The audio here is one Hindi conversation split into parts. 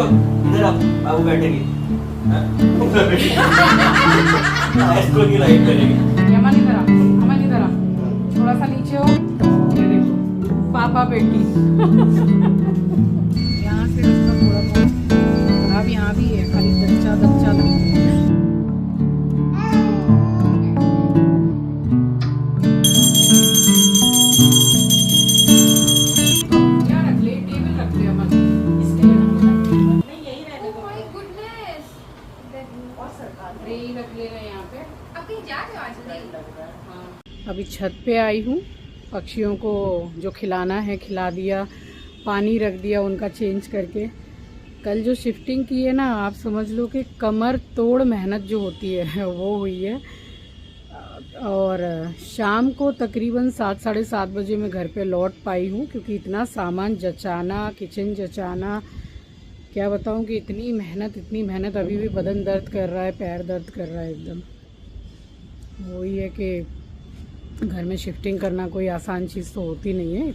इधर आप बाबू बैठेंगे। एस्ट्रो की राइड करेंगे। यमन इधर आ, अमन इधर आ, थोड़ा सा नीचे हो। ये देखो पापा बेटी। यहाँ से रास्ता थोड़ा बहुत खराब यहाँ भी है, खाली दच्चा दच्चा लगता है। क्या रख ले, टेबल रख ले अमन, इसलिए नहीं यही रहने दो। ट्रे ही रख ले रहे यहाँ पे। हाँ, अभी छत पे आई हूँ, पक्षियों को जो खिलाना है खिला दिया, पानी रख दिया उनका चेंज करके। कल जो शिफ्टिंग की है ना, आप समझ लो कि कमर तोड़ मेहनत जो होती है वो हुई है। और शाम को तकरीबन 7 साढ़े 7 बजे मैं घर पे लौट पाई हूँ, क्योंकि इतना सामान जचाना, किचन जचाना, क्या बताऊँ कि इतनी मेहनत। अभी भी बदन दर्द कर रहा है, पैर दर्द कर रहा है एकदम। वही है कि घर में शिफ्टिंग करना कोई आसान चीज़ तो होती नहीं है।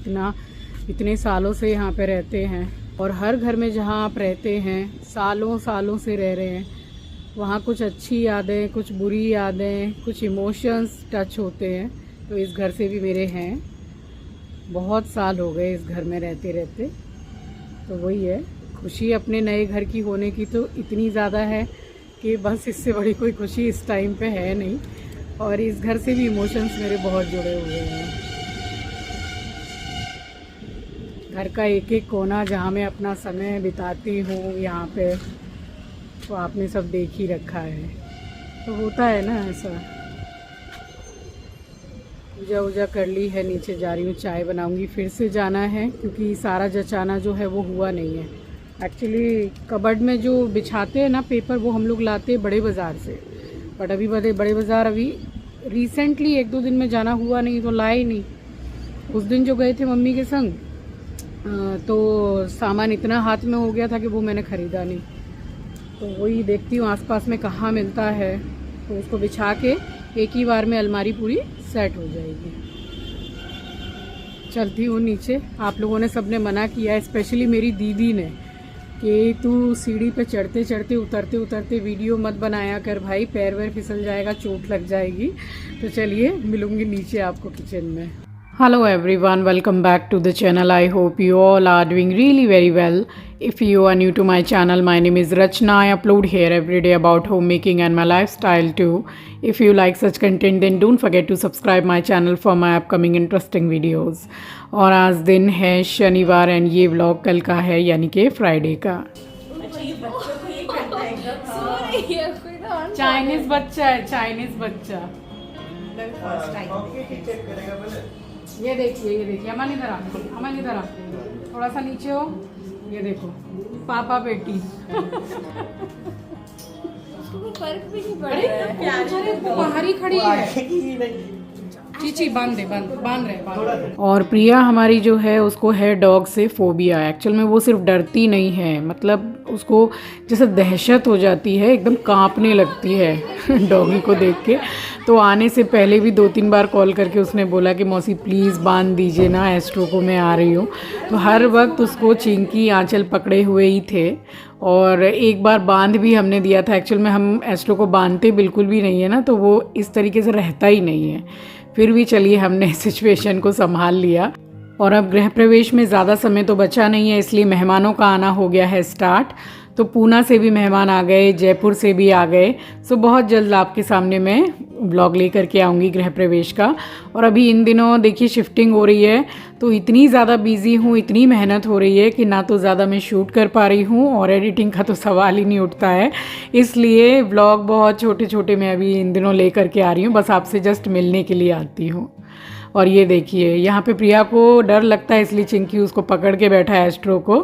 इतने सालों से यहाँ पे रहते हैं, और हर घर में जहाँ आप रहते हैं सालों से रह रहे हैं, वहाँ कुछ अच्छी यादें, कुछ बुरी यादें, कुछ इमोशंस टच होते हैं। तो इस घर से भी मेरे हैं, बहुत साल हो गए इस घर में रहते रहते। तो वही है, खुशी अपने नए घर की होने की तो इतनी ज़्यादा है कि बस इससे बड़ी कोई खुशी इस टाइम पे है नहीं। और इस घर से भी इमोशंस मेरे बहुत जुड़े हुए हैं। घर का एक एक कोना जहाँ मैं अपना समय बिताती हूँ यहाँ पे, तो आपने सब देख ही रखा है। तो होता है ना ऐसा। पूजा कर ली है, नीचे जा रही हूँ, चाय बनाऊँगी। फिर से जाना है क्योंकि सारा जचाना जो है वो हुआ नहीं है। एक्चुअली कबर्ड में जो बिछाते हैं ना पेपर, वो हम लोग लाते हैं बड़े बाज़ार से, बट अभी बड़े बाज़ार अभी रिसेंटली 1-2 दिन में जाना हुआ नहीं, तो लाए ही नहीं। उस दिन जो गए थे मम्मी के संग, तो सामान इतना हाथ में हो गया था कि वो मैंने ख़रीदा नहीं। तो वही देखती हूँ आसपास में कहाँ मिलता है, तो उसको बिछा के एक ही बार में अलमारी पूरी सेट हो जाएगी। चलती हूँ नीचे। आप लोगों ने सबने मना किया, स्पेशली मेरी दीदी ने, कि तू सीढ़ी पे चढ़ते चढ़ते उतरते वीडियो मत बनाया कर भाई, पैर वैर फिसल जाएगा, चोट लग जाएगी। तो चलिए मिलूंगी नीचे आपको किचन में। Hello everyone, welcome back to the channel. I hope you all are doing really very well. If you are new to my channel, my name is Rachna. I upload here every day about homemaking and my lifestyle too. If you like such content, then don't forget to subscribe my channel for my upcoming interesting videos. और आज दिन है शनिवार एंड ये व्लॉग कल का है, यानी कि फ्राइडे का। चाइनीज बच्चा है, चाइनीज बच्चा। ये देखिए अमन इधर आ, थोड़ा सा नीचे हो। ये देखो पापा बेटी। फर्क भी नहीं पड़ रहा है, बाहर ही खड़ी है। चीची बांध रहे। और प्रिया हमारी जो है, उसको है डॉग से फोबिया। एक्चुअल में वो सिर्फ डरती नहीं है, मतलब उसको जैसे दहशत हो जाती है, एकदम कांपने लगती है डॉगी को देख के। तो आने से पहले भी 2-3 बार कॉल करके उसने बोला कि मौसी प्लीज़ बांध दीजिए ना, एस्ट्रो को मैं आ रही हूँ। तो हर वक्त उसको चिंकी आंचल पकड़े हुए ही थे, और एक बार बांध भी हमने दिया था। एक्चुअल में हम एस्ट्रो को बांधते बिल्कुल भी नहीं है ना, तो वो इस तरीके से रहता ही नहीं है। फिर भी चलिए हमने सिचुएशन को संभाल लिया। और अब गृह प्रवेश में ज़्यादा समय तो बचा नहीं है, इसलिए मेहमानों का आना हो गया है स्टार्ट। तो पूना से भी मेहमान आ गए, जयपुर से भी आ गए। सो बहुत जल्द आपके सामने मैं ब्लॉग लेकर के आऊँगी गृह प्रवेश का। और अभी इन दिनों देखिए शिफ्टिंग हो रही है, तो इतनी ज़्यादा बिजी हूँ, इतनी मेहनत हो रही है कि ना तो ज़्यादा मैं शूट कर पा रही हूँ, और एडिटिंग का तो सवाल ही नहीं उठता है। इसलिए ब्लॉग बहुत छोटे मैं अभी इन दिनों लेकर के आ रही हूँ, बस आपसे जस्ट मिलने के लिए आती हूँ। और ये देखिए यहाँ पे प्रिया को डर लगता है, इसलिए चिंकी उसको पकड़ के बैठा है एस्ट्रो को।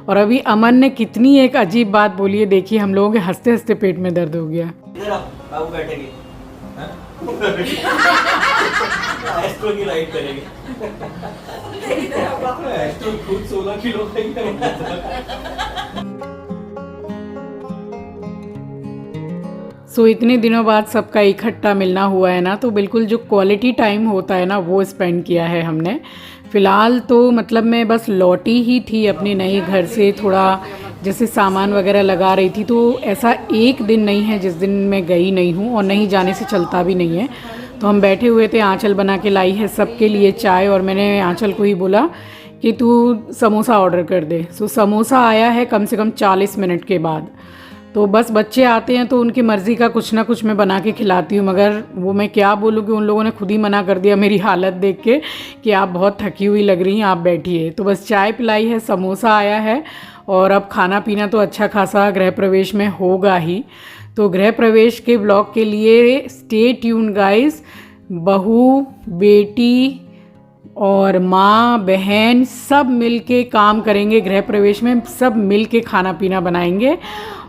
और अभी अमन ने कितनी एक अजीब बात बोली है, देखिए हम लोगों के हंसते हंसते पेट में दर्द हो गया। इधर आप बाबू बैठेंगे। एस्ट्रो की राइड करेंगे। एस्ट्रो खुद 16 किलो सो इतने दिनों बाद सबका इकट्ठा मिलना हुआ है ना, तो बिल्कुल जो क्वालिटी टाइम होता है ना, वो स्पेंड किया है हमने। फ़िलहाल तो मतलब मैं बस लौटी ही थी अपने नए घर से, थोड़ा जैसे सामान वगैरह लगा रही थी। तो ऐसा एक दिन नहीं है जिस दिन मैं गई नहीं हूँ, और नहीं जाने से चलता भी नहीं है। तो हम बैठे हुए थे, आंचल बना के लाई है सबके लिए चाय, और मैंने आंचल को ही बोला कि तू समोसा ऑर्डर कर दे। सो समोसा आया है कम से कम 40 मिनट के बाद। तो बस बच्चे आते हैं तो उनकी मर्ज़ी का कुछ ना कुछ मैं बना के खिलाती हूँ, मगर वो मैं क्या बोलूँ कि उन लोगों ने खुद ही मना कर दिया मेरी हालत देख के कि आप बहुत थकी हुई लग रही हैं, आप बैठिए। तो बस चाय पिलाई है, समोसा आया है, और अब खाना पीना तो अच्छा खासा गृह प्रवेश में होगा ही। तो गृह प्रवेश के ब्लॉग के लिए स्टे ट्यून गाइस। बहू, बेटी और माँ, बहन सब मिल के काम करेंगे गृह प्रवेश में, सब मिल के खाना पीना बनाएंगे।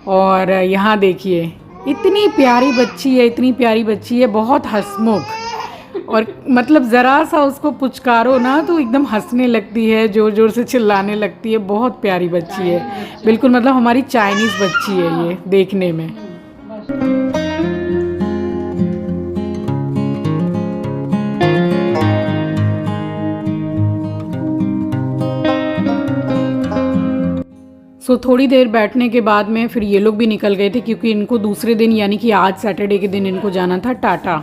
और यहाँ देखिए इतनी प्यारी बच्ची है, इतनी प्यारी बच्ची है, बहुत हंसमुख, और मतलब ज़रा सा उसको पुचकारो ना तो एकदम हंसने लगती है, ज़ोर ज़ोर से चिल्लाने लगती है। बहुत प्यारी बच्ची है, बिल्कुल मतलब हमारी चाइनीज़ बच्ची है ये देखने में। सो थोड़ी देर बैठने के बाद में फिर ये लोग भी निकल गए थे, क्योंकि इनको दूसरे दिन यानी कि आज सैटरडे के दिन इनको जाना था टाटा।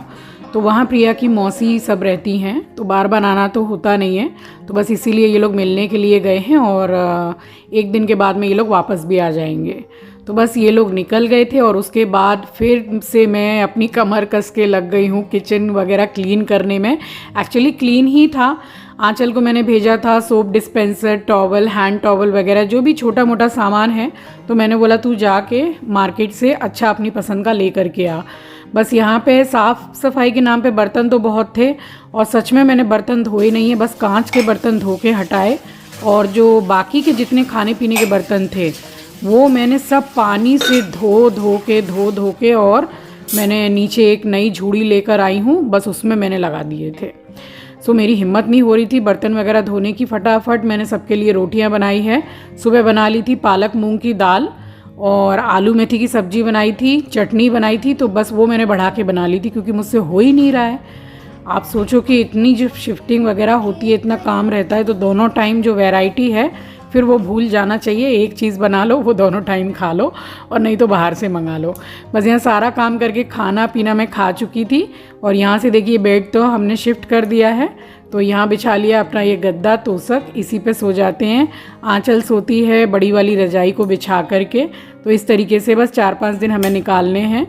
तो वहाँ प्रिया की मौसी सब रहती हैं, तो बार बार आना तो होता नहीं है, तो बस इसीलिए ये लोग मिलने के लिए गए हैं, और एक दिन के बाद में ये लोग वापस भी आ जाएंगे। तो बस ये लोग निकल गए थे, और उसके बाद फिर से मैं अपनी कमर कस के लग गई हूँ किचन वगैरह क्लीन करने में। एक्चुअली क्लीन ही था, आंचल को मैंने भेजा था soap dispenser, towel, hand towel वगैरह जो भी छोटा मोटा सामान है, तो मैंने बोला तू जाके मार्केट से अच्छा अपनी पसंद का ले करके आ। बस यहाँ पे साफ़ सफाई के नाम पे बर्तन तो बहुत थे, और सच में मैंने बर्तन धोए नहीं है, बस कांच के बर्तन धो के हटाए, और जो बाकी के जितने खाने पीने के बर्तन थे वो मैंने सब पानी से धो धो के और मैंने नीचे एक नई झूड़ी लेकर आई हूँ, बस उसमें मैंने लगा दिए थे। सो मेरी हिम्मत नहीं हो रही थी बर्तन वगैरह धोने की। फटाफट मैंने सबके लिए रोटियां बनाई है। सुबह बना ली थी पालक मूंग की दाल, और आलू मेथी की सब्जी बनाई थी, चटनी बनाई थी, तो बस वो मैंने बढ़ा के बना ली थी क्योंकि मुझसे हो ही नहीं रहा है। आप सोचो कि इतनी जो शिफ्टिंग वगैरह होती है, इतना काम रहता है, तो दोनों टाइम जो वैरायटी है फिर वो भूल जाना चाहिए। एक चीज़ बना लो, वो दोनों टाइम खा लो, और नहीं तो बाहर से मंगा लो। बस यहाँ सारा काम करके खाना पीना मैं खा चुकी थी, और यहाँ से देखिए बेड तो हमने शिफ्ट कर दिया है, तो यहाँ बिछा लिया अपना ये गद्दा तोसक, इसी पे सो जाते हैं। आंचल सोती है बड़ी वाली रजाई को बिछा करके। तो इस तरीके से बस 4-5 दिन हमें निकालने हैं।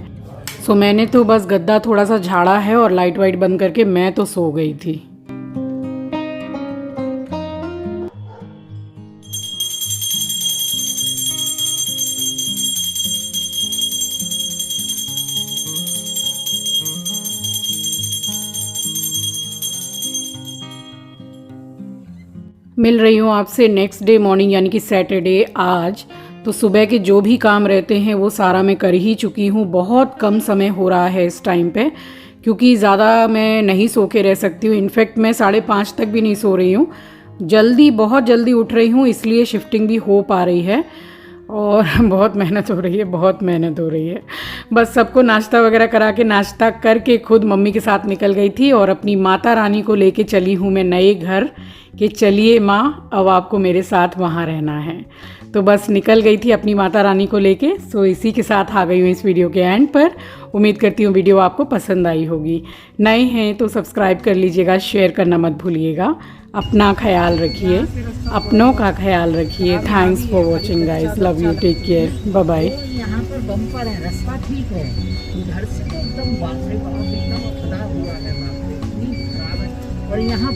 सो मैंने तो बस गद्दा थोड़ा सा झाड़ा है, और लाइट वाइट बंद करके मैं तो सो गई थी। मिल रही हूँ आपसे नेक्स्ट डे मॉर्निंग, यानी कि सैटरडे आज। तो सुबह के जो भी काम रहते हैं वो सारा मैं कर ही चुकी हूँ। बहुत कम समय हो रहा है इस टाइम पे, क्योंकि ज़्यादा मैं नहीं सो के रह सकती हूँ। इनफैक्ट मैं 5:30 तक भी नहीं सो रही हूँ, बहुत जल्दी उठ रही हूँ, इसलिए शिफ्टिंग भी हो पा रही है। और बहुत मेहनत हो रही है, बहुत मेहनत हो रही है। बस सबको नाश्ता वगैरह करा के, नाश्ता करके खुद मम्मी के साथ निकल गई थी, और अपनी माता रानी को लेके चली हूँ मैं नए घर कि चलिए माँ, अब आपको मेरे साथ वहाँ रहना है। तो बस निकल गई थी अपनी माता रानी को लेके। सो इसी के साथ आ गई हूँ इस वीडियो के एंड पर। उम्मीद करती हूँ वीडियो आपको पसंद आई होगी। नए हैं तो सब्सक्राइब कर लीजिएगा, शेयर करना मत भूलिएगा। अपना ख्याल रखिए, अपनों का ख्याल रखिए। Thanks for watching guys, love you, take care, bye bye. यहाँ पर बम्पर है, रास्ता ठीक है, उधर से तो एकदम बाप रे बाप, एकदम खराब हुआ है, बाप रे इतनी खराब है। और यहाँ